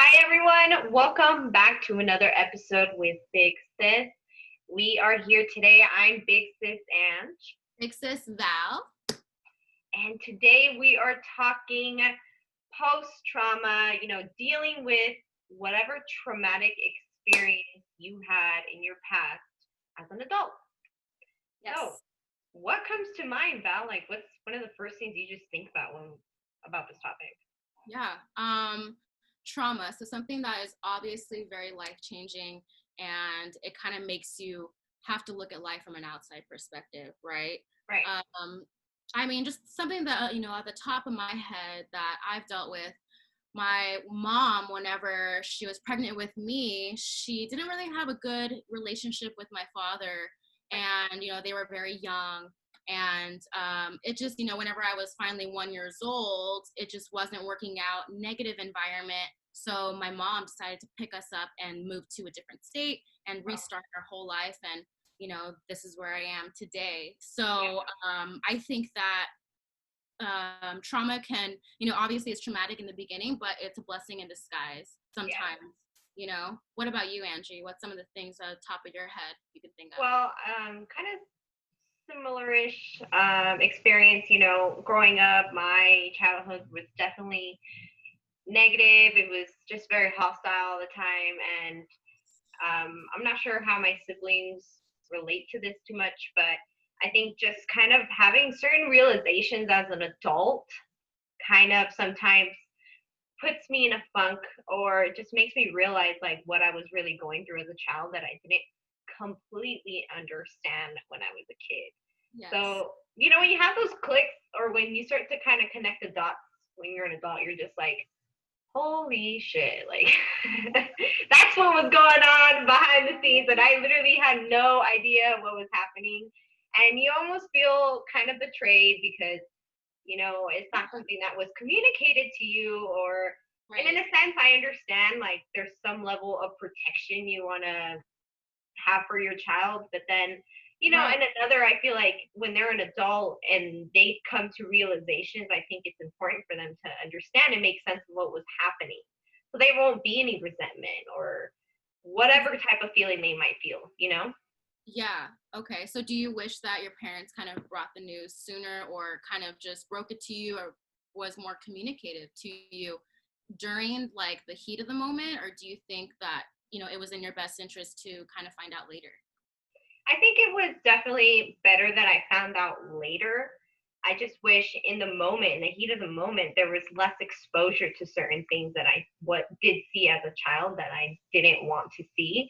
Hi, everyone. Welcome back to another episode with Big Sis. We are here today. I'm Big Sis Ange. Big sis Val. And today we are talking post-trauma, dealing with whatever traumatic experience you had in your past as an adult. Yes. So, what comes to mind, Val? Like, what's one of the first things you just think about about this topic? Yeah. Trauma. So something that is obviously very life-changing, and it kind of makes you have to look at life from an outside perspective, right? Right. Just something that, at the top of my head that I've dealt with. My mom, whenever she was pregnant with me, she didn't really have a good relationship with my father. And, they were very young. And it just, whenever I was finally 1 year old, it just wasn't working out, negative environment. So my mom decided to pick us up and move to a different state and restart our whole life. And, this is where I am today. So I think that trauma can, obviously it's traumatic in the beginning, but it's a blessing in disguise sometimes. What about you, Angie? What's some of the things at the top of your head you can think of? Well, kind of similar-ish experience. Growing up, my childhood was definitely negative. It was just very hostile all the time, and I'm not sure how my siblings relate to this too much, but I think just kind of having certain realizations as an adult kind of sometimes puts me in a funk, or it just makes me realize like what I was really going through as a child that I didn't completely understand when I was a kid. Yes. So, when you have those clicks, or when you start to kind of connect the dots when you're an adult, you're just like, holy shit, like that's what was going on behind the scenes, and I literally had no idea what was happening. And you almost feel kind of betrayed because it's not something that was communicated to you, or Right. and in a sense I understand like there's some level of protection you want to have for your child, but then Right. and another, I feel like when they're an adult and they come to realizations, I think it's important for them to understand and make sense of what was happening, so there won't be any resentment or whatever type of feeling they might feel. Yeah. Okay. So do you wish that your parents kind of brought the news sooner, or kind of just broke it to you, or was more communicative to you during like the heat of the moment? Or do you think that, it was in your best interest to kind of find out later? I think it was definitely better that I found out later. I just wish in the moment, in the heat of the moment, there was less exposure to certain things that I what did see as a child that I didn't want to see.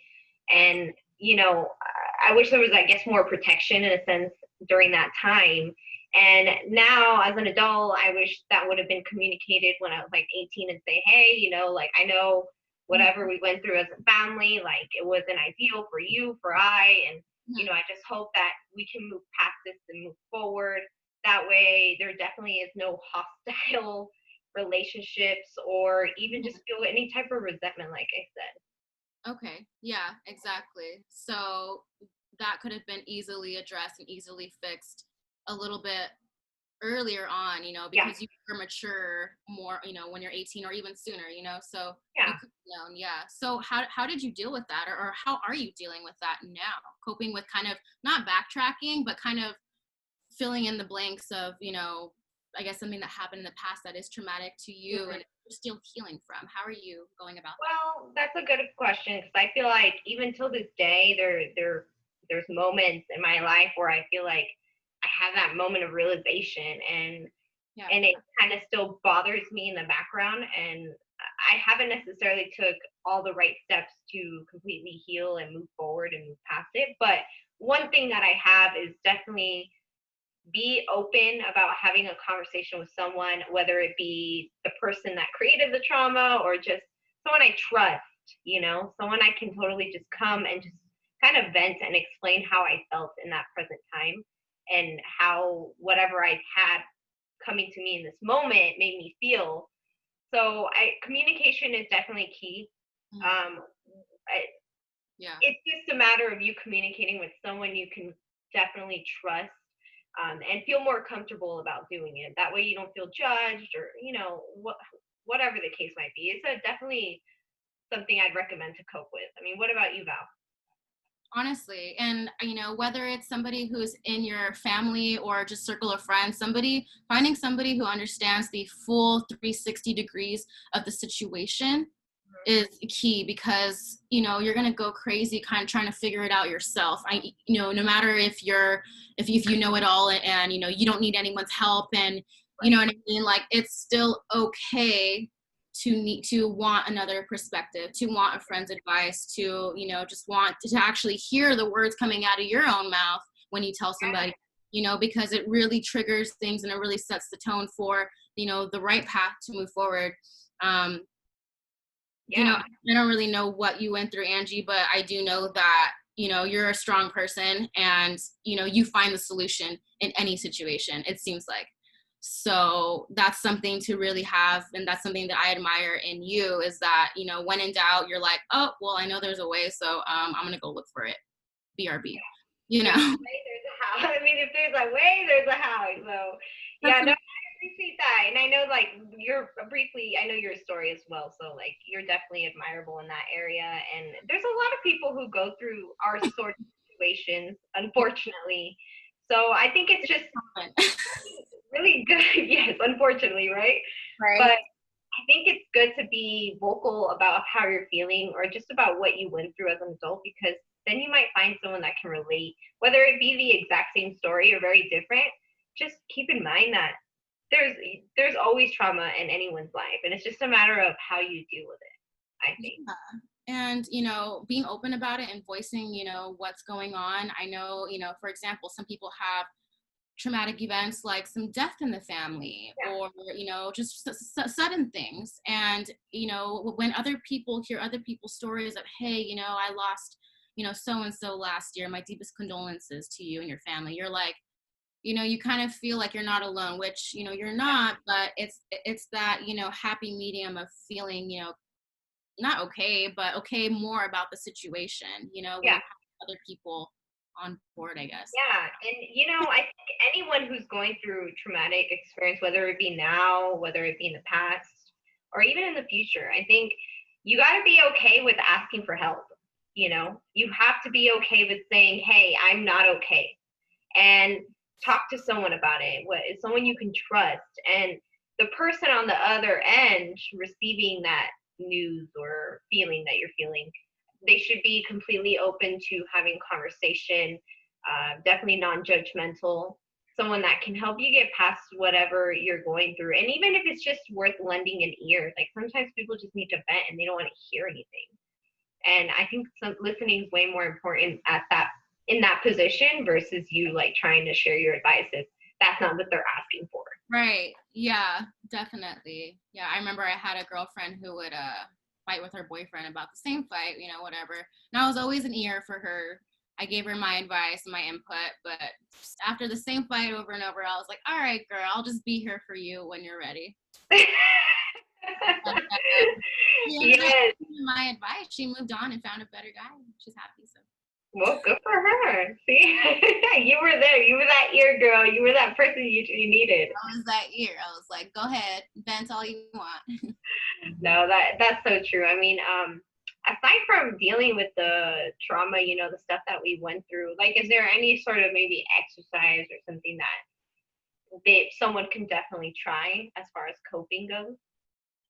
And, I wish there was, I guess, more protection in a sense during that time. And now as an adult, I wish that would have been communicated when I was like 18 and say, hey, like I know whatever we went through as a family, like it wasn't ideal for you, for and Mhm. I just hope that we can move past this and move forward. That way, there definitely is no hostile relationships, or even just feel any type of resentment, like I said. Okay. Yeah, exactly. So that could have been easily addressed and easily fixed a little bit earlier on, Yeah, because you were mature more, when you're 18 or even sooner, so you yeah. could have known. Yeah. So how did you deal with that, or how are you dealing with that now? Coping with kind of not backtracking, but kind of filling in the blanks of, I guess something that happened in the past that is traumatic to you Mhm. and you're still healing from. How are you going about Well, that's a good question, because I feel like even till this day, there's moments in my life where I feel like I have that moment of realization, and that? Yeah. it kind of still bothers me in the background, and I haven't necessarily took all the right steps to completely heal and move forward and move past it. But one thing that I have is definitely be open about having a conversation with someone, whether it be the person that created the trauma or just someone I trust, someone I can totally just come and just kind of vent and explain how I felt in that present time, and how whatever I had coming to me in this moment made me feel. So communication is definitely key. Mhm. Um, I, Yeah. it's just a matter of you communicating with someone you can definitely trust, and feel more comfortable about doing it. That way you don't feel judged, or whatever the case might be. It's a definitely something I'd recommend to cope with. I mean, what about you, Val? Honestly, and whether it's somebody who's in your family or just circle of friends, finding somebody who understands the full 360 degrees of the situation is key, because you're going to go crazy kind of trying to figure it out yourself. No matter if you know it all, and you don't need anyone's help, and you know what I mean, like, it's still okay to want another perspective, to want a friend's advice, to just want to actually hear the words coming out of your own mouth when you tell somebody, because it really triggers things, and it really sets the tone for the right path to move forward. Yeah. I don't really know what you went through, Angie, but I do know that you're a strong person, and you find the solution in any situation, it seems like. So that's something to really have, and that's something that I admire in you, is that when in doubt, you're like, oh well, I know there's a way, so I'm gonna go look for it. BRB. There's a way, there's a how. I mean, if there's a way, there's a how. So yeah, no, I appreciate that. And I know, like, I know your story as well, so like you're definitely admirable in that area. And there's a lot of people who go through our sort of situations, unfortunately. So I think it's just really good. Yes, unfortunately, right? But I think it's good to be vocal about how you're feeling, or just about what you went through as an adult, because then you might find someone that can relate, whether it be the exact same story or very different. Just keep in mind that there's always trauma in anyone's life, and it's just a matter of how you deal with it, I think. Yeah. And being open about it and voicing what's going on. I know, for example, some people have traumatic events like some death in the family, or just sudden things, and when other people hear other people's stories of, hey, I lost so and so last year, my deepest condolences to you and your family, you're like, you kind of feel like you're not alone, which you're not, but it's that happy medium of feeling not okay, but okay more about the situation, when you have other people on board, I guess. Yeah, and I think anyone who's going through traumatic experience, whether it be now, whether it be in the past, or even in the future, I think you got to be okay with asking for help. You have to be okay with saying, "Hey, I'm not okay," and talk to someone about it. What is someone you can trust, and the person on the other end receiving that news or feeling that you're feeling, they should be completely open to having conversation, definitely non-judgmental, someone that can help you get past whatever you're going through. And even if it's just worth lending an ear, like sometimes people just need to vent and they don't want to hear anything. And I think listening is way more important in that position, versus you like trying to share your advice if that's not what they're asking for. Right. Yeah, definitely. Yeah, I remember I had a girlfriend who would fight with her boyfriend about the same fight, whatever. And I was always an ear for her. I gave her my advice and my input, but after the same fight over and over, I was like, all right, girl, I'll just be here for you when you're ready. Yes. My advice, she moved on and found a better guy. She's happy. So. Well, good for her. See, you were there. You were that ear girl. You were that person you needed. I was that ear. I was like, go ahead, vent all you want. No, that's so true. I mean, aside from dealing with the trauma, the stuff that we went through, like, is there any sort of maybe exercise or something that someone can definitely try as far as coping goes?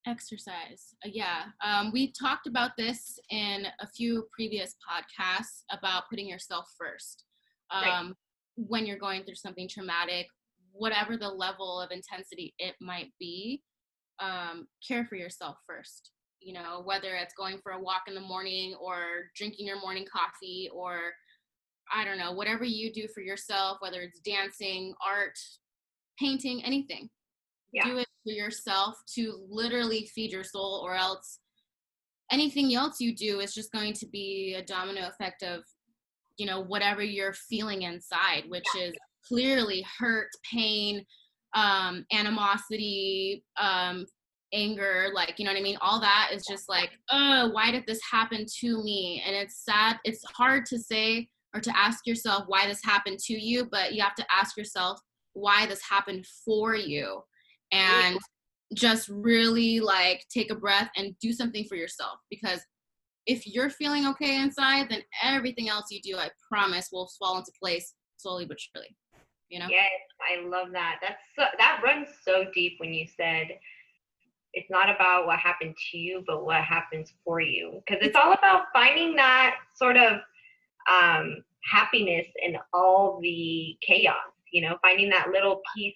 Exercise. Yeah. We talked about this in a few previous podcasts about putting yourself first. Right. When you're going through something traumatic, whatever the level of intensity it might be, care for yourself first. Whether it's going for a walk in the morning, or drinking your morning coffee, or I don't know, whatever you do for yourself, whether it's dancing, art, painting, anything. Yeah. Do it for yourself to literally feed your soul, or else anything else you do is just going to be a domino effect of, whatever you're feeling inside, which is clearly hurt, pain, animosity, anger, like, you know what I mean? All that is just like, oh, why did this happen to me? And it's sad. It's hard to say or to ask yourself why this happened to you, but you have to ask yourself why this happened for you. And just really like take a breath and do something for yourself, because if you're feeling okay inside, then everything else you do, I promise, will fall into place slowly but surely, you know? Yes, I love that. That runs so deep when you said it's not about what happened to you, but what happens for you. Because it's all about finding that sort of happiness in all the chaos, finding that little piece,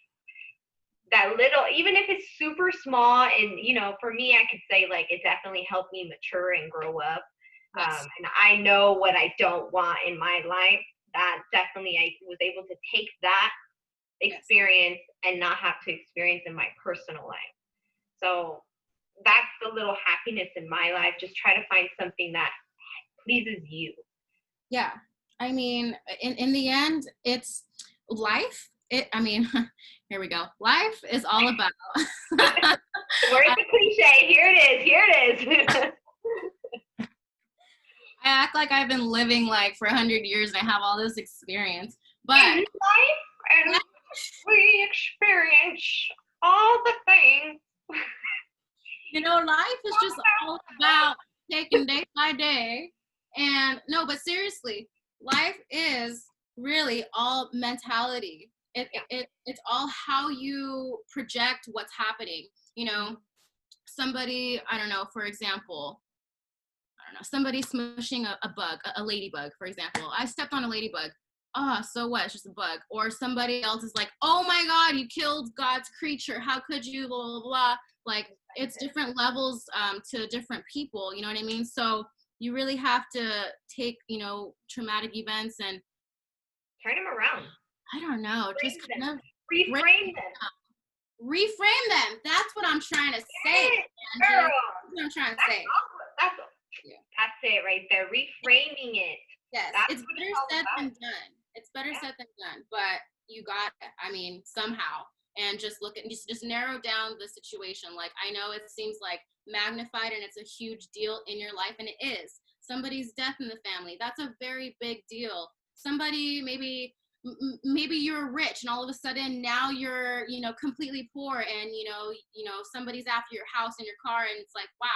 that little, even if it's super small. And, for me, I could say like it definitely helped me mature and grow up. Yes. And I know what I don't want in my life. That definitely I was able to take that Yes. experience and not have to experience in my personal life. So that's the little happiness in my life. Just try to find something that pleases you. Yeah. I mean, in the end, it's life. I mean, here we go. Life is all about. Where's the cliche? Here it is. Here it is. I act like I've been living like for 100 years and I have all this experience, but In life, and we experience all the things. life is just all about taking day by day. And no, but seriously, life is really all mentality. It's all how you project what's happening. Somebody, I don't know, for example, I don't know, somebody smushing a bug, a ladybug, for example. I stepped on a ladybug. So what? It's just a bug. Or somebody else is like, oh my God, you killed God's creature. How could you, blah, blah, blah. Like, it's different levels to different people. You know what I mean? So you really have to take, traumatic events and Turn them around. I don't know, just kind of Reframe them. Reframe them. That's what I'm trying to say. Yes, That's girl. what I'm trying to say. That's it right there. Reframing it. Yes, That's it's what better it's all said about. than done. It's better said than done, but you got it. I mean, somehow. And just look at just narrow down the situation. Like, I know it seems like magnified and it's a huge deal in your life, and it is. Somebody's death in the family, that's a very big deal. Somebody maybe you're rich and all of a sudden now you're completely poor, and somebody's after your house and your car, and it's like, wow,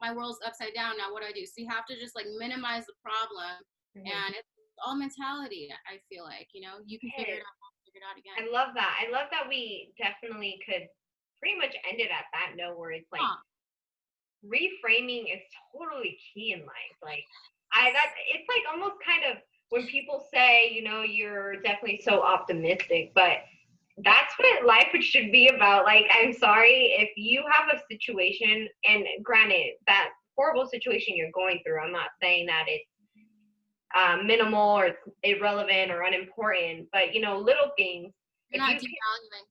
my world's upside down. Now what do I do? So you have to just like minimize the problem. And it's all mentality. I feel like you can figure it out again. I love that. I love that we definitely could pretty much end it at that note where it's like reframing is totally key in life. Like it's like almost kind of when people say, you're definitely so optimistic, but that's what life should be about. Like, I'm sorry if you have a situation, and granted, that horrible situation you're going through, I'm not saying that it's minimal or it's irrelevant or unimportant, but little things. You're not devaluing.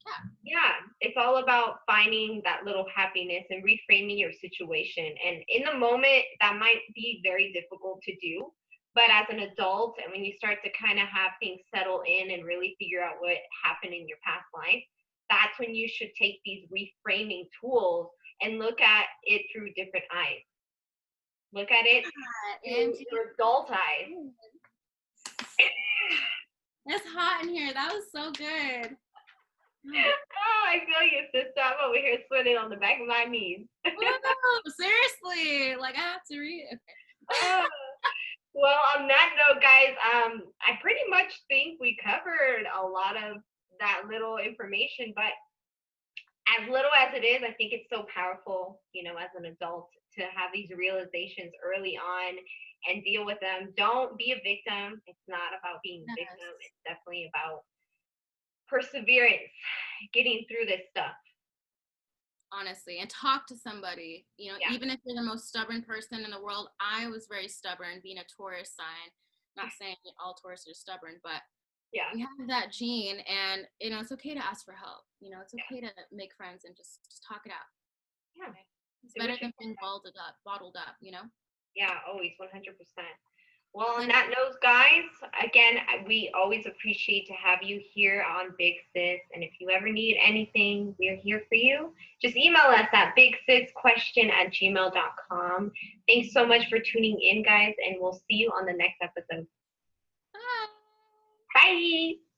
Yeah, it's all about finding that little happiness and reframing your situation. And in the moment, that might be very difficult to do. But as an adult, and when you start to kind of have things settle in and really figure out what happened in your past life, that's when you should take these reframing tools and look at it through different eyes. Look at it through your adult eyes. It's hot in here. That was so good. Oh, I feel you, sister. I'm over here sweating on the back of my knees. Whoa, seriously, like I have to read it. Okay. Well, on that note, guys, I pretty much think we covered a lot of that little information, but as little as it is, I think it's so powerful, as an adult to have these realizations early on and deal with them. Don't be a victim. It's not about being a victim. It's definitely about perseverance, getting through this stuff. Honestly, and talk to somebody, even if you're the most stubborn person in the world. I was very stubborn, being a Taurus sign. Not saying all Taurus are stubborn, but we have that gene, and it's okay to ask for help. It's okay to make friends and just talk it out. Yeah, it's better than being bottled up. Yeah, always 100%. Well, on that note, guys, again, we always appreciate to have you here on Big Sis. And if you ever need anything, we're here for you. Just email us at bigsisquestion@gmail.com. Thanks so much for tuning in, guys, and we'll see you on the next episode. Bye. Bye.